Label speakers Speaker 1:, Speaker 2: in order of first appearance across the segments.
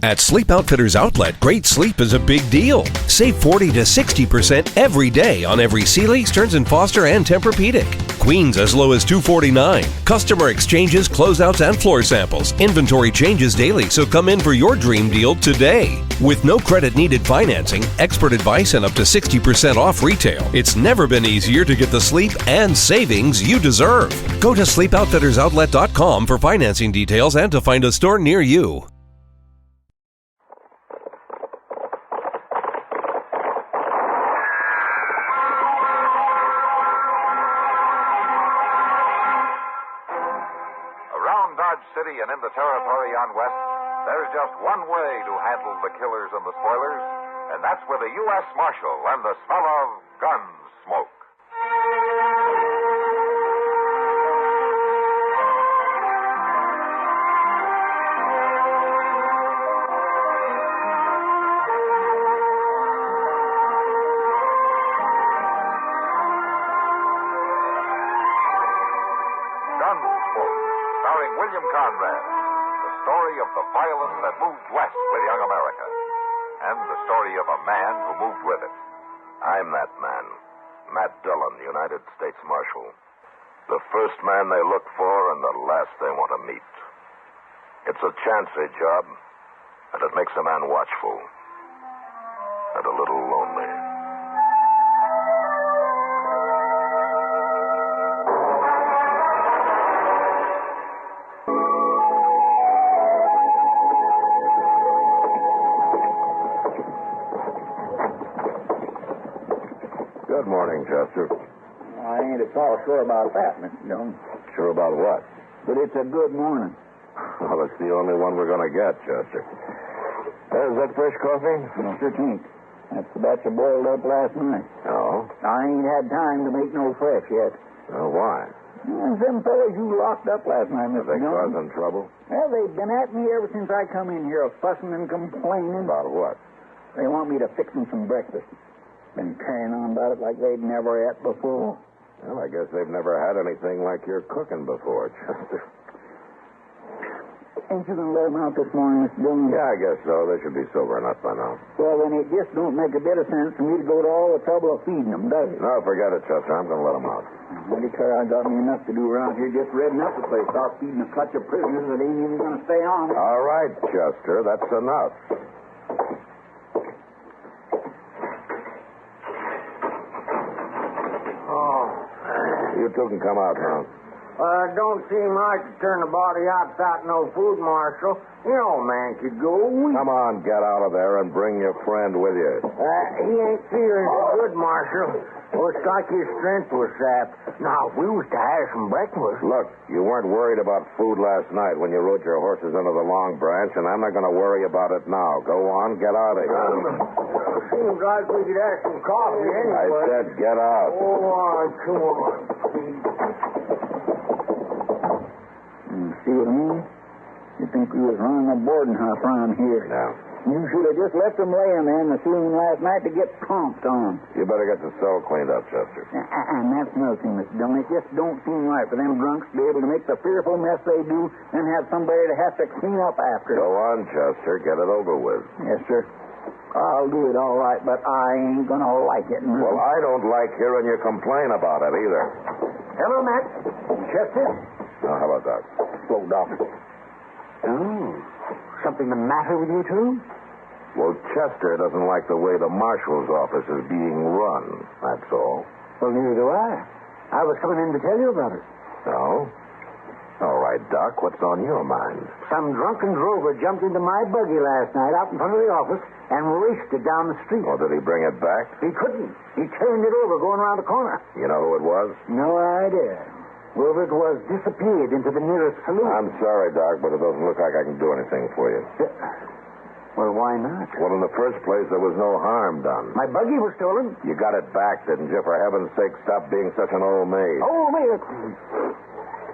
Speaker 1: At Sleep Outfitters Outlet, great sleep is a big deal. Save 40 to 60% every day on every Sealy, Stearns & Foster, and Tempur-Pedic. Queens as low as $249. Customer exchanges, closeouts, and floor samples. Inventory changes daily, so come in for your dream deal today. With no credit needed financing, expert advice, and up to 60% off retail, it's never been easier to get the sleep and savings you deserve. Go to sleepoutfittersoutlet.com for financing details and to find a store near you.
Speaker 2: City and in the territory on West, there's just one way to handle the killers and the spoilers, and that's with a U.S. Marshal and the smell of Gunsmoke. Gunsmoke, starring William Conrad, the story of the violence that moved west with young America, and the story of a man who moved with it.
Speaker 3: I'm that man, Matt Dillon, United States Marshal. The first man they look for and the last they want to meet. It's a chancy job, and it makes a man watchful and a little lonely. Good morning, Chester.
Speaker 4: I ain't at all sure about that, Mr. Dillon.
Speaker 3: Sure about what?
Speaker 4: But it's a good morning.
Speaker 3: Well, it's the only one we're going to get, Chester. Is that fresh coffee?
Speaker 4: No, sure ain't. That's the batch I boiled up last night.
Speaker 3: No.
Speaker 4: I ain't had time to make no fresh yet.
Speaker 3: Why?
Speaker 4: Them fellas you locked up last night, Mr.
Speaker 3: Are they
Speaker 4: Dillon.
Speaker 3: causing trouble?
Speaker 4: Well, they've been at me ever since I come in here, fussing and complaining.
Speaker 3: About what?
Speaker 4: They want me to fix them some breakfast. Been carrying on about it like they'd never ate before.
Speaker 3: Well, I guess they've never had anything like you're cooking before, Chester.
Speaker 4: Ain't you going to let them out this morning, Mr. Dillon?
Speaker 3: Yeah, I guess so. They should be sober enough by now.
Speaker 4: Well, then it just don't make a bit of sense for me to go to all the trouble of feeding them, does it?
Speaker 3: No, forget it, Chester. I'm going to let them out.
Speaker 4: I declare I got me enough to do around here just redding up the place. Start feeding a clutch of prisoners that ain't even going to stay on.
Speaker 3: All right, Chester. That's enough. You two can come out now.
Speaker 5: Don't seem right to turn the body out without no food, Marshal. You know, a man could go.
Speaker 3: Come on, get out of there and bring your friend with you.
Speaker 5: He ain't feeling so good, Marshal. Looks like his strength was sapped. Now, if we was to have some breakfast.
Speaker 3: Look, you weren't worried about food last night when you rode your horses into the Long Branch, and I'm not going to worry about it now. Go on, get out of here.
Speaker 5: Seems like we could have some coffee anyway.
Speaker 3: I said get out.
Speaker 5: Come on, come on.
Speaker 4: See what I mean? You think we was running a boarding house around here?
Speaker 3: No.
Speaker 4: You should have just left them laying there in the ceiling last night to get tromped on.
Speaker 3: You better get the cell cleaned up, Chester.
Speaker 4: And that's another thing, Mr. Dillon. It just don't seem right for them drunks to be able to make the fearful mess they do and have somebody to have to clean up after.
Speaker 3: Go on, Chester. Get it over with.
Speaker 4: Yes, sir. I'll do it all right, but I ain't going to like it.
Speaker 3: Well, I don't like hearing you complain about it either.
Speaker 5: Hello, Matt. Chester?
Speaker 3: Now, how about that?
Speaker 4: Slow down.
Speaker 5: Oh. Something the matter with you two?
Speaker 3: Well, Chester doesn't like the way the marshal's office is being run, that's all.
Speaker 5: Well, neither do I. I was coming in to tell you about it.
Speaker 3: No? All right, Doc, what's on your mind?
Speaker 5: Some drunken drover jumped into my buggy last night out in front of the office and raced it down the street.
Speaker 3: Oh, did he bring it back?
Speaker 5: He couldn't. He turned it over going around the corner.
Speaker 3: You know who it was?
Speaker 5: No idea. Whoever it was disappeared into the nearest saloon.
Speaker 3: I'm sorry, Doc, but it doesn't look like I can do anything for you.
Speaker 5: Well, why not?
Speaker 3: Well, in the first place, there was no harm done.
Speaker 5: My buggy was stolen.
Speaker 3: You got it back, didn't you? For heaven's sake, stop being such an old maid.
Speaker 5: Oh, wait.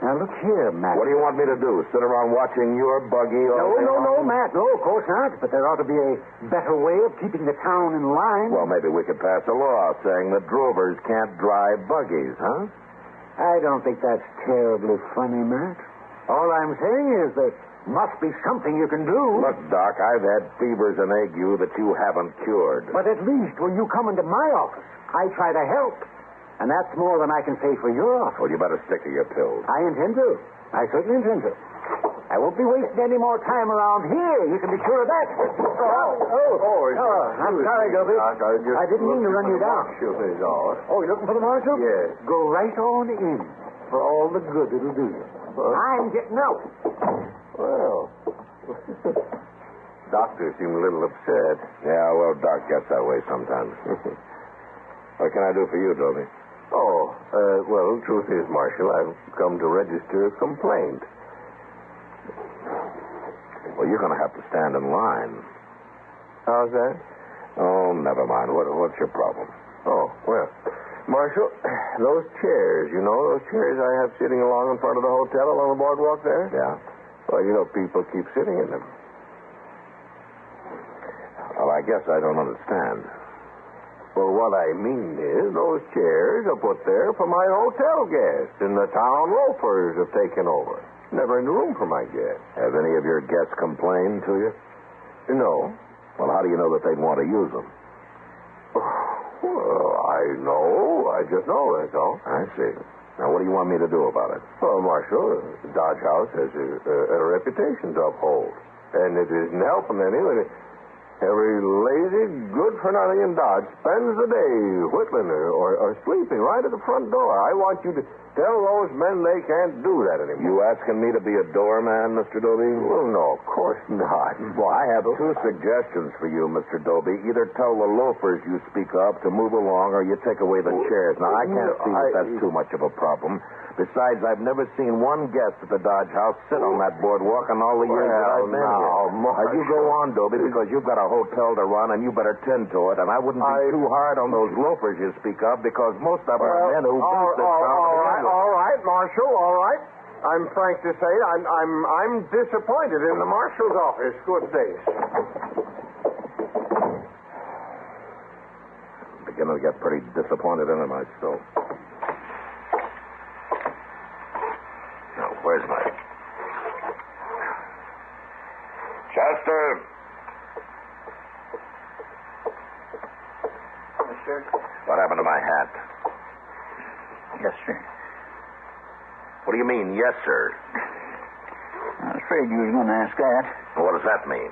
Speaker 5: Now, look here, Matt.
Speaker 3: What do you want me to do? Sit around watching your buggy all day
Speaker 5: No,
Speaker 3: long?
Speaker 5: Matt. No, of course not. But there ought to be a better way of keeping the town in line.
Speaker 3: Well, maybe we could pass a law saying that drovers can't drive buggies, huh?
Speaker 5: I don't think that's terribly funny, Matt. All I'm saying is that Must be something you can do.
Speaker 3: Look, Doc, I've had fevers and ague that you haven't cured.
Speaker 5: But at least when you come into my office, I try to help. And that's more than I can say for your office.
Speaker 3: Well, you better stick to your pills.
Speaker 5: I intend to. I certainly intend to. I won't be wasting any more time around here. You can be sure of that. I'm sorry, Dopey. I didn't mean to run you down. Oh, you're looking for the marshal?
Speaker 3: Yes.
Speaker 5: Go right on in for all the good it'll do you. I'm getting out.
Speaker 3: Well, doctor seemed a little upset. Yeah, well, Doc gets that way sometimes. What can I do for you, Dopey?
Speaker 6: Well, truth is, Marshal, I've come to register a complaint.
Speaker 3: Well, you're going to have to stand in line.
Speaker 6: How's that?
Speaker 3: Oh, never mind. What's your problem?
Speaker 6: Oh, well, Marshal, those chairs, those chairs I have sitting along in front of the hotel along the boardwalk there?
Speaker 3: Yeah?
Speaker 6: Well, people keep sitting in them.
Speaker 3: Well, I guess I don't understand.
Speaker 6: Well, what I mean is those chairs are put there for my hotel guests, and the town loafers have taken over. Never any room for my guests.
Speaker 3: Have any of your guests complained to you?
Speaker 6: No.
Speaker 3: Well, how do you know that they'd want to use them?
Speaker 6: Well, I know. I just know, that's all.
Speaker 3: I see. Now, what do you want me to do about it?
Speaker 6: Well, Marshal, Dodge House has a reputation to uphold, and it isn't helping any when every lazy, good-for-nothing in Dodge spends the day whittling or sleeping right at the front door. I want you to tell those men they can't do that anymore.
Speaker 3: You asking me to be a doorman, Mr. Doby?
Speaker 6: Well, no, of course not.
Speaker 3: Well, I have two suggestions for you, Mr. Doby. Either tell the loafers you speak of to move along, or you take away the chairs. Now, I can't see that that's too much of a problem. Besides, I've never seen one guest at the Dodge House sit on that boardwalk in all the years that I've been here. Now, you go on, Doby, because you've got a hotel to run, and you better tend to it. And I wouldn't be too hard on those loafers you speak of, because most of them are men who boot this town.
Speaker 6: All right, Marshal, all right. I'm frank to say I'm disappointed in the marshal's office. Good days.
Speaker 3: I'm beginning to get pretty disappointed in it myself. Now, where's my... Chester!
Speaker 4: Yes, sir.
Speaker 3: What happened to my hat?
Speaker 4: Yes, sir.
Speaker 3: What do you mean, yes, sir?
Speaker 4: I was afraid you was going to ask that.
Speaker 3: What does that mean?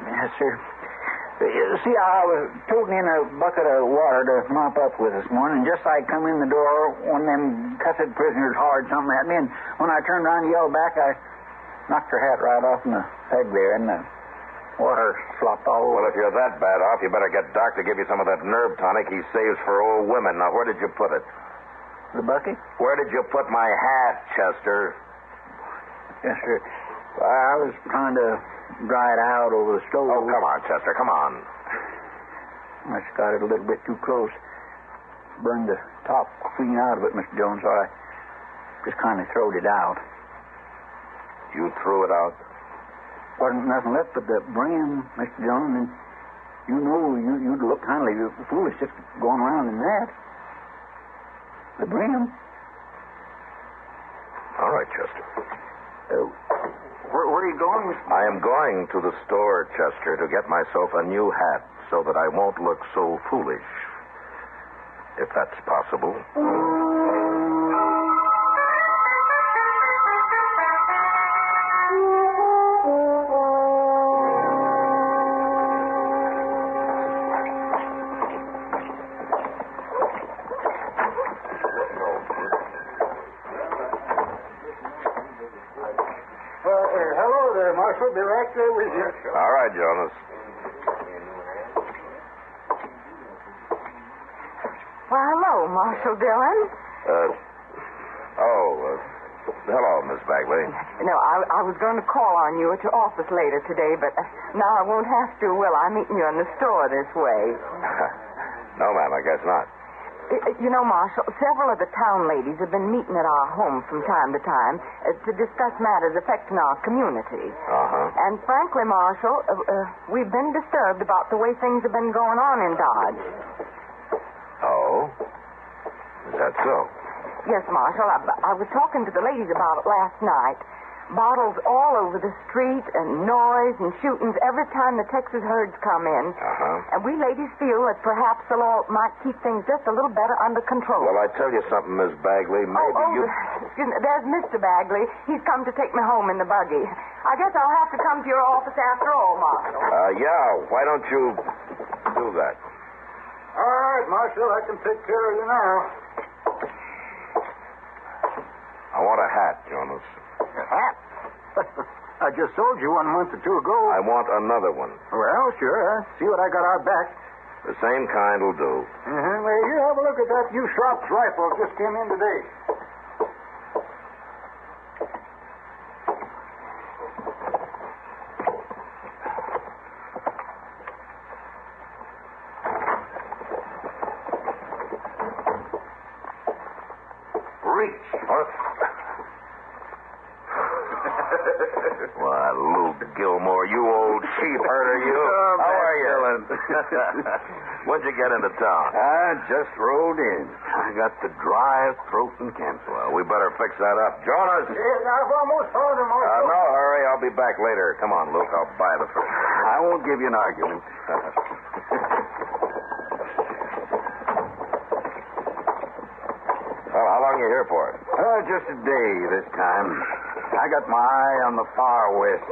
Speaker 4: Yes, sir. See, I was toting in a bucket of water to mop up with this morning, and just as I come in the door, one of them cussed prisoners hollered something at me, and when I turned around and yelled back, I knocked her hat right off in the peg there, and the water slopped all over.
Speaker 3: Well, if you're that bad off, you better get Doc to give you some of that nerve tonic he saves for old women. Now, where did you put it?
Speaker 4: The bucket?
Speaker 3: Where did you put my hat, Chester?
Speaker 4: Yes, sir. I was trying to dry it out over the stove.
Speaker 3: Oh, come on, Chester, come on.
Speaker 4: I just got it a little bit too close. Burned the top clean out of it, Mr. Jones, so I just kind of throwed it out.
Speaker 3: You threw it out?
Speaker 4: Wasn't nothing left but the brim, Mr. Jones, and you'd look kind of foolish just going around in that. The brim.
Speaker 3: All right, Chester.
Speaker 4: Where are you going, Mr.
Speaker 3: I am going to the store, Chester, to get myself a new hat so that I won't look so foolish. If that's possible.
Speaker 5: Hello there, Marshal. Be right there with you.
Speaker 3: All right, Jonas.
Speaker 7: Well, hello, Marshal Dillon.
Speaker 3: Hello, Miss Bagley.
Speaker 7: No, I was going to call on you at your office later today, but now I won't have to, will I? Meeting you in the store this way.
Speaker 3: No, ma'am, I guess not.
Speaker 7: You know, Marshal, several of the town ladies have been meeting at our home from time to time to discuss matters affecting our community.
Speaker 3: Uh-huh.
Speaker 7: And frankly, Marshal, we've been disturbed about the way things have been going on in Dodge.
Speaker 3: Oh? Is that so?
Speaker 7: Yes, Marshal. I was talking to the ladies about it last night. Bottles all over the street and noise and shootings every time the Texas herds come in.
Speaker 3: Uh-huh.
Speaker 7: And we ladies feel that perhaps the law might keep things just a little better under control.
Speaker 3: Well, I tell you something, Miss Bagley. Maybe you...
Speaker 7: Excuse me. There's Mr. Bagley. He's come to take me home in the buggy. I guess I'll have to come to your office after all, Marshal.
Speaker 3: Yeah. Why don't you do that?
Speaker 4: All right, Marshal. I can take care of you now.
Speaker 3: I want a hat, Jonas.
Speaker 4: A hat? I just sold you 1 month or two ago.
Speaker 3: I want another one.
Speaker 4: Well, sure. See what I got out back.
Speaker 3: The same kind will do.
Speaker 4: Well, here, have a look at that new Sharp's rifle. Just came in today.
Speaker 3: Reach. What? Why, Luke Gilmore, you old sheep herder, you. How are you? When'd you get into town?
Speaker 6: I just rode in. I got the dry throat and cancer.
Speaker 3: Well, we better fix that up. Jonas!
Speaker 4: I've almost found him, Marshal.
Speaker 3: No hurry. I'll be back later. Come on, Luke. I'll buy the first.
Speaker 6: I won't give you an argument.
Speaker 3: Well, how long are you here for?
Speaker 6: Just a day this time. I got my eye on the far west.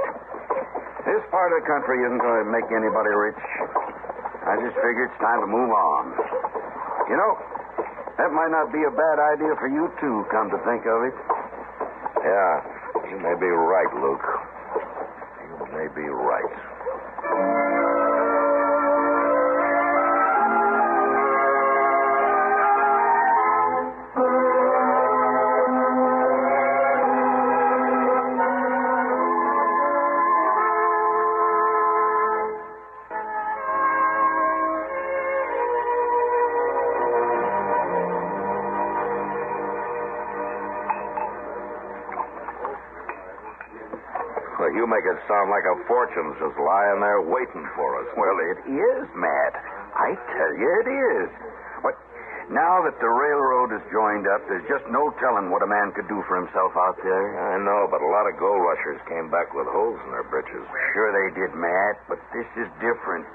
Speaker 6: This part of the country isn't going to make anybody rich. I just figure it's time to move on. You know, that might not be a bad idea for you, too, come to think of it.
Speaker 3: Yeah, you may be right, Luke. You may be right. Well, you make it sound like a fortune's just lying there waiting for us.
Speaker 6: Well, it is, Matt. I tell you it is. But now that the railroad has joined up, there's just no telling what a man could do for himself out there.
Speaker 3: I know, but a lot of gold rushers came back with holes in their britches.
Speaker 6: Sure they did, Matt, but this is different.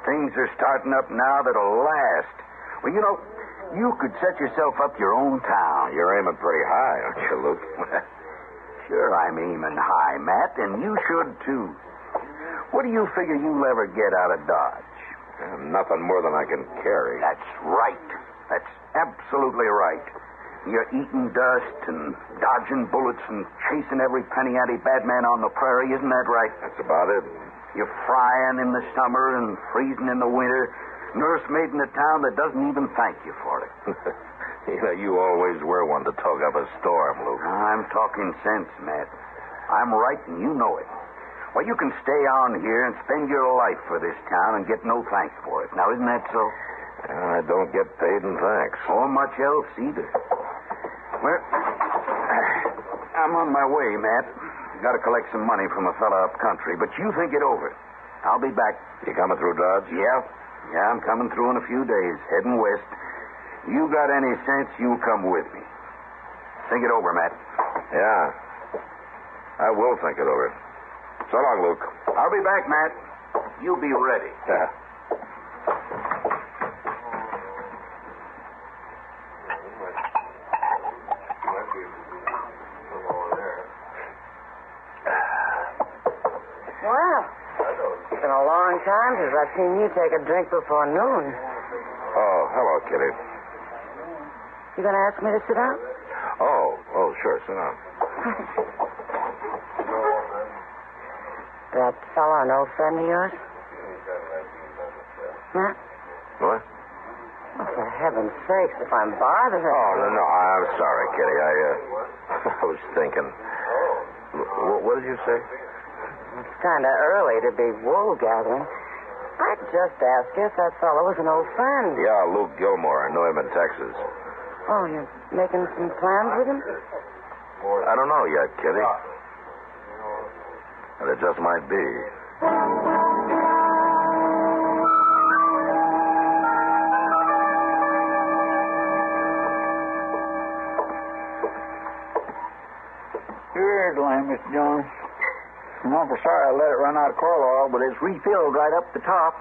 Speaker 6: Things are starting up now that'll last. Well, you know, you could set yourself up your own town.
Speaker 3: You're aiming pretty high, aren't you, Luke?
Speaker 6: Sure, I'm aiming high, Matt, and you should, too. What do you figure you'll ever get out of Dodge?
Speaker 3: Nothing more than I can carry.
Speaker 6: That's right. That's absolutely right. You're eating dust and dodging bullets and chasing every penny ante bad man on the prairie, isn't that right?
Speaker 3: That's about it.
Speaker 6: You're frying in the summer and freezing in the winter. Nursemaid in a town that doesn't even thank you for it.
Speaker 3: You know, you always were one to talk up a storm, Luke.
Speaker 6: I'm talking sense, Matt. I'm right, and you know it. Well, you can stay on here and spend your life for this town and get no thanks for it. Now, isn't that so?
Speaker 3: I don't get paid in thanks.
Speaker 6: Or much else, either. Well, I'm on my way, Matt. Got to collect some money from a fella up country, but you think it over. I'll be back.
Speaker 3: You coming through Dodge?
Speaker 6: Yeah, I'm coming through in a few days, heading west. You got any sense, you'll come with me. Think it over, Matt.
Speaker 3: Yeah. I will think it over. So long, Luke.
Speaker 6: I'll be back, Matt. You be ready.
Speaker 3: Yeah.
Speaker 8: Well, it's been a long time since I've seen you take a drink before noon.
Speaker 3: Oh, hello, Kitty.
Speaker 8: You going to ask me to sit down?
Speaker 3: Oh, sure. Sit down.
Speaker 8: That fella an old friend of yours? Matt?
Speaker 3: What?
Speaker 8: Oh, for heaven's sakes, if I'm bothering...
Speaker 3: Oh, no, I'm sorry, Kitty. I was thinking. What did you say?
Speaker 8: It's kind of early to be wool gathering. I'd just ask you if that fellow was an old friend.
Speaker 3: Yeah, Luke Gilmore. I know him in Texas.
Speaker 8: Oh, you're making some plans with him?
Speaker 3: I don't know yet, Kitty. But it just might be.
Speaker 4: Here's the line, Mr. Jones. I'm awful sorry I let it run out of coal oil, but it's refilled right up the top.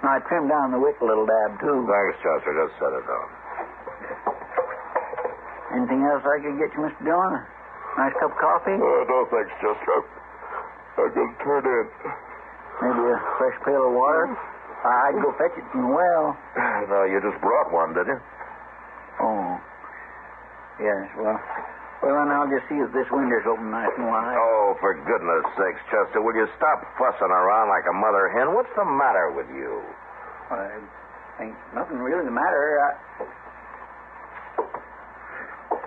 Speaker 4: And I trimmed down the wick a little dab, too.
Speaker 3: Thanks, Chester. Just set it down.
Speaker 4: Anything else I could get you, Mr. Dillon? Nice cup of coffee?
Speaker 6: No, thanks, Chester. I'm going to turn in.
Speaker 4: Maybe a fresh pail of water? I'd go fetch it from the well.
Speaker 3: No, you just brought one, did you?
Speaker 4: Oh. Yes, well, then I'll just see if this window's open nice and wide.
Speaker 3: Oh, for goodness sakes, Chester, will you stop fussing around like a mother hen? What's the matter with you?
Speaker 4: Ain't nothing really the matter.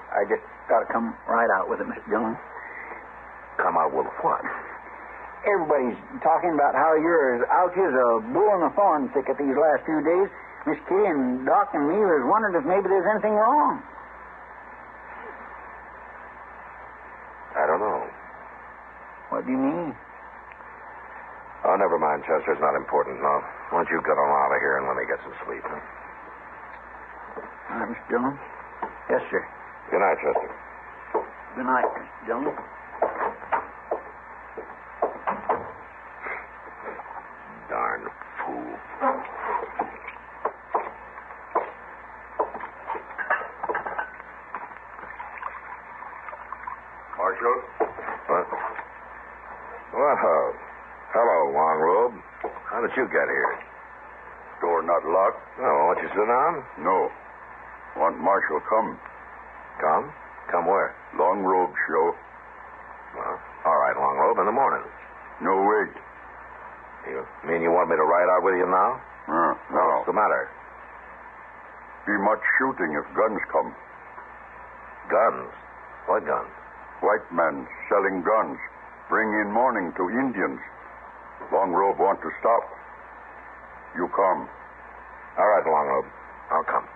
Speaker 4: I just got to come right out with it, Mr. Dillon.
Speaker 3: Come out with what?
Speaker 4: Everybody's talking about how you're as out as a bull in a thorn thicket these last few days. Miss Kay and Doc and me was wondering if maybe there's anything wrong.
Speaker 3: I don't know.
Speaker 4: What do you mean?
Speaker 3: Oh, never mind, Chester. It's not important, no. Why don't you get on out of here and let me get some sleep? Huh?
Speaker 4: All right, Mr. Dillon. Yes, sir.
Speaker 3: Good night, Chester.
Speaker 4: Good night, Mr. Dillon.
Speaker 3: Darn fool.
Speaker 6: Marshal?
Speaker 3: What? Well, hello, Long Robe. How did you get here?
Speaker 6: Door not locked?
Speaker 3: Oh, won't you sit down?
Speaker 6: No. Want Marshal come.
Speaker 3: Come? Come where?
Speaker 6: Long Robe show.
Speaker 3: Well, all right, Long Robe, in the morning.
Speaker 6: No, wait.
Speaker 3: You mean you want me to ride out with you now?
Speaker 6: No.
Speaker 3: What's the matter?
Speaker 6: Be much shooting if guns come.
Speaker 3: Guns? What guns?
Speaker 6: White men selling guns. Bring in morning to Indians. Long Robe want to stop. You come.
Speaker 3: All right, Long Robe. I'll come.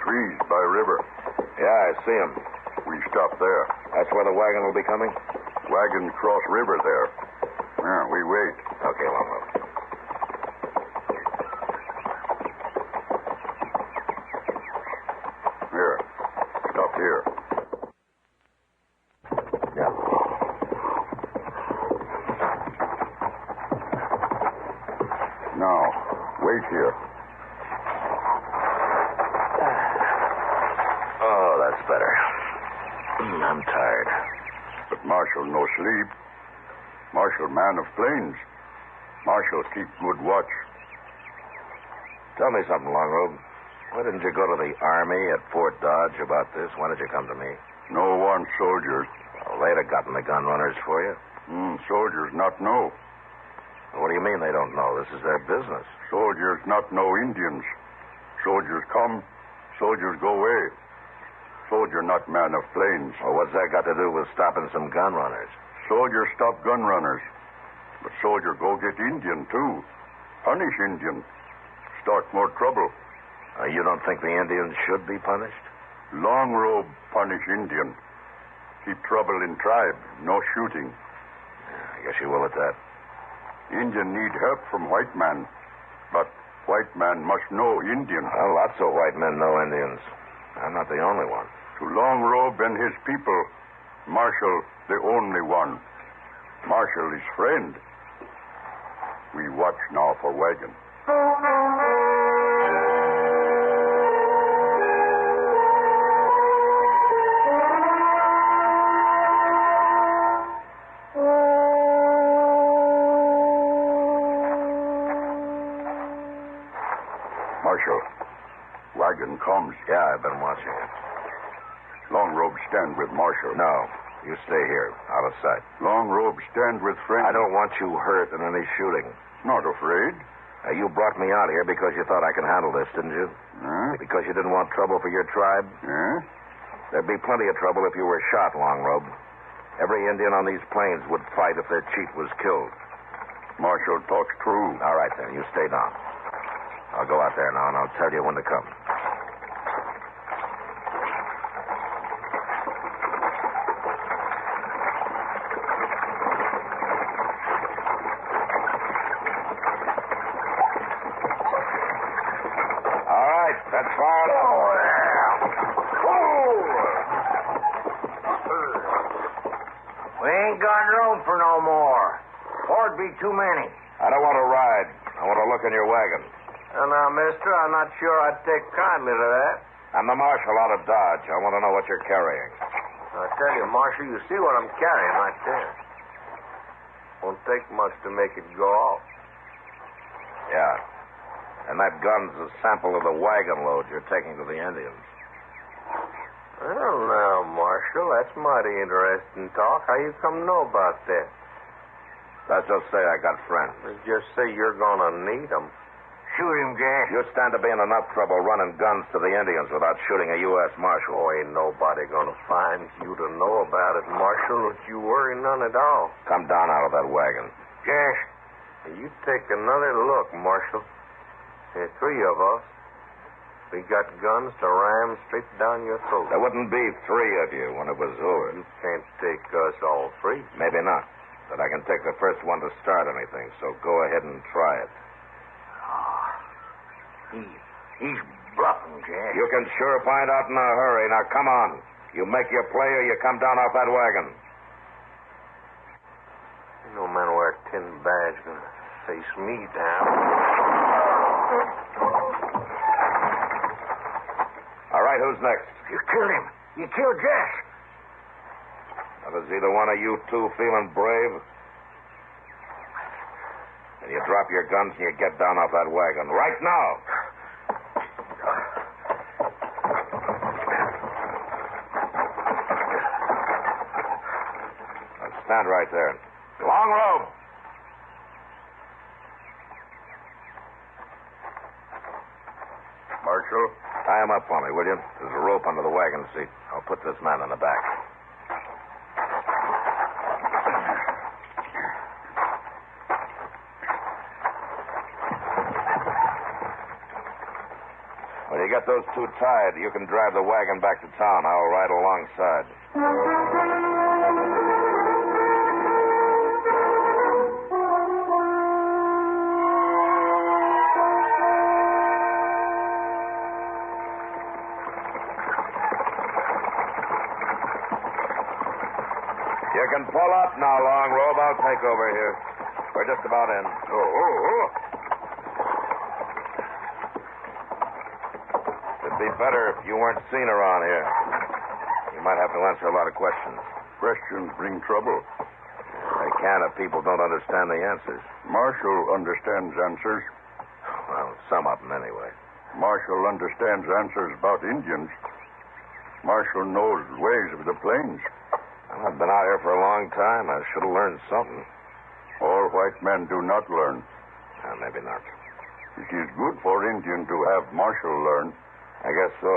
Speaker 6: Trees by river.
Speaker 3: Yeah, I see him.
Speaker 6: We stop there.
Speaker 3: That's where the wagon will be coming?
Speaker 6: Wagon cross river there. Yeah, we wait.
Speaker 3: Okay, Long Robe.
Speaker 6: Here. Stop here.
Speaker 3: Yeah.
Speaker 6: Now, wait here.
Speaker 3: Oh, that's better. I'm tired.
Speaker 6: But Marshal no sleep. Marshal man of plains. Marshal keep good watch.
Speaker 3: Tell me something, Long Robe. Why didn't you go to the Army at Fort Dodge about this? Why did you come to me?
Speaker 6: No one soldiers.
Speaker 3: Well, they'd have gotten the gun runners for you.
Speaker 6: Soldiers not know.
Speaker 3: What do you mean they don't know? This is their business.
Speaker 6: Soldiers not know Indians. Soldiers come, soldiers go away. Soldier not man of plains.
Speaker 3: Well, what's that got to do with stopping some gun runners?
Speaker 6: Soldier stop gun runners. But soldier go get Indian, too. Punish Indian. Start more trouble.
Speaker 3: You don't think the Indians should be punished?
Speaker 6: Long Robe punish Indian. Keep trouble in tribe. No shooting.
Speaker 3: I guess you will at that.
Speaker 6: Indian need help from white man. But white man must know Indian.
Speaker 3: Well, lots of white men know Indians. I'm not the only one.
Speaker 6: To Long Robe and his people, Marshal the only one. Marshal is friend. We watch now for wagon. Marshal, wagon comes.
Speaker 3: Yeah, I've been watching it.
Speaker 6: Long Robe stand with Marshal.
Speaker 3: No, you stay here, out of sight.
Speaker 6: Long Robe stand with friend.
Speaker 3: I don't want you hurt in any shooting.
Speaker 6: Not afraid.
Speaker 3: You brought me out here because you thought I could handle this, didn't you? Because you didn't want trouble for your tribe? There'd be plenty of trouble if you were shot, Long Robe. Every Indian on these plains would fight if their chief was killed.
Speaker 6: Marshal talks true.
Speaker 3: All right, then. You stay down. I'll go out there now, and I'll tell you when to come. Quiet.
Speaker 5: We ain't got room for no more. Or'd be too many.
Speaker 3: I don't want to ride. I want to look in your wagon.
Speaker 5: Now, mister, I'm not sure I'd take kindly to that.
Speaker 3: I'm the marshal out of Dodge. I want to know what you're carrying.
Speaker 5: I tell you, Marshal, you see what I'm carrying right there. Won't take much to make it go off.
Speaker 3: Yeah. And that gun's a sample of the wagon load you're taking to the Indians.
Speaker 5: Well, now, Marshal, that's mighty interesting talk. How you come to know about that?
Speaker 3: Let's just say I got friends.
Speaker 5: Just say you're gonna need them. Shoot him, Gas.
Speaker 3: You stand to be in enough trouble running guns to the Indians without shooting a U.S. Marshal.
Speaker 5: Oh, ain't nobody gonna find you to know about it, Marshal. Don't you worry none at all.
Speaker 3: Come down out of that wagon.
Speaker 5: Gas, you take another look, Marshal. There are three of us. We got guns to ram straight down your throat.
Speaker 3: There wouldn't be three of you when it was over.
Speaker 5: You can't take us all three.
Speaker 3: Maybe not. But I can take the first one to start anything, so go ahead and try it.
Speaker 5: He's bluffing, Gas.
Speaker 3: You can sure find out in a hurry. Now, come on. You make your play or you come down off that wagon.
Speaker 5: No man wear a tin badge gonna face me down.
Speaker 3: All right, who's next?
Speaker 5: You killed him. You killed Jess.
Speaker 3: Now, does either one of you two feeling brave? And you drop your guns and you get down off that wagon. Right now. Now, stand right there. Long rope.
Speaker 6: Marshal?
Speaker 3: Tie him up for me, will you? There's a rope under the wagon seat. I'll put this man in the back. When you get those two tied, you can drive the wagon back to town. I'll ride alongside. You can pull up now, Long Robe. I'll take over here. We're just about in. It'd be better if you weren't seen around here. You might have to answer a lot of questions.
Speaker 6: Questions bring trouble.
Speaker 3: They can if people don't understand the answers.
Speaker 6: Marshal understands answers.
Speaker 3: Well, some of them anyway.
Speaker 6: Marshal understands answers about Indians. Marshal knows ways of the plains.
Speaker 3: Well, I've been out here for a long time. I should have learned something.
Speaker 6: All white men do not learn.
Speaker 3: Maybe not.
Speaker 6: It is good for Indian to have Marshal learn.
Speaker 3: I guess so.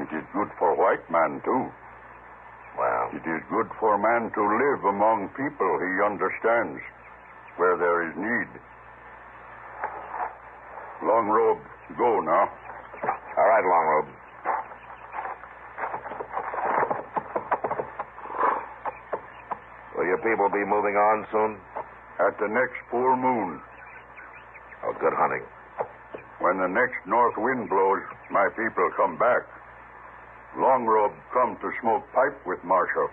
Speaker 6: It is good for white man, too.
Speaker 3: Well,
Speaker 6: It is good for man to live among people he understands, where there is need. Long Robe, go now.
Speaker 3: all right, Long Robe. Will your people be moving on soon?
Speaker 6: At the next full moon,
Speaker 3: Oh, good hunting.
Speaker 6: when the next north wind blows, my people come back. Long Robe come to smoke pipe with Marshal.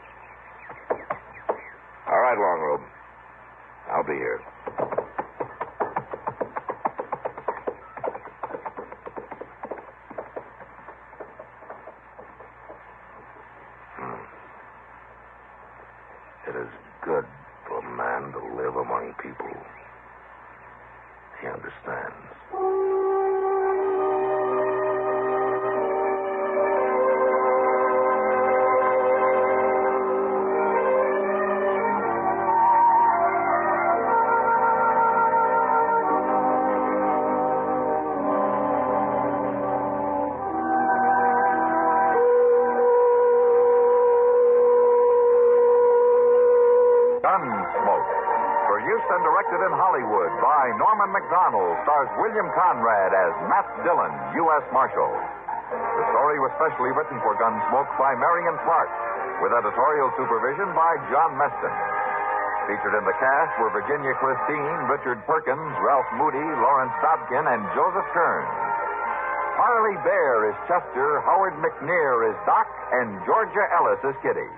Speaker 3: All right, Long Robe. I'll be here. It is good for a man to live among people. He understands.
Speaker 2: Gunsmoke. Produced and directed in Hollywood by Norman Macdonnell, stars William Conrad as Matt Dillon, U.S. Marshal. The story was specially written for Gunsmoke by Marion Clark, with editorial supervision by John Meston. Featured in the cast were Virginia Christine, Richard Perkins, Ralph Moody, Lawrence Dobkin, and Joseph Kearns. Parley Bear is Chester, Howard McNear is Doc, and Georgia Ellis is Kitty.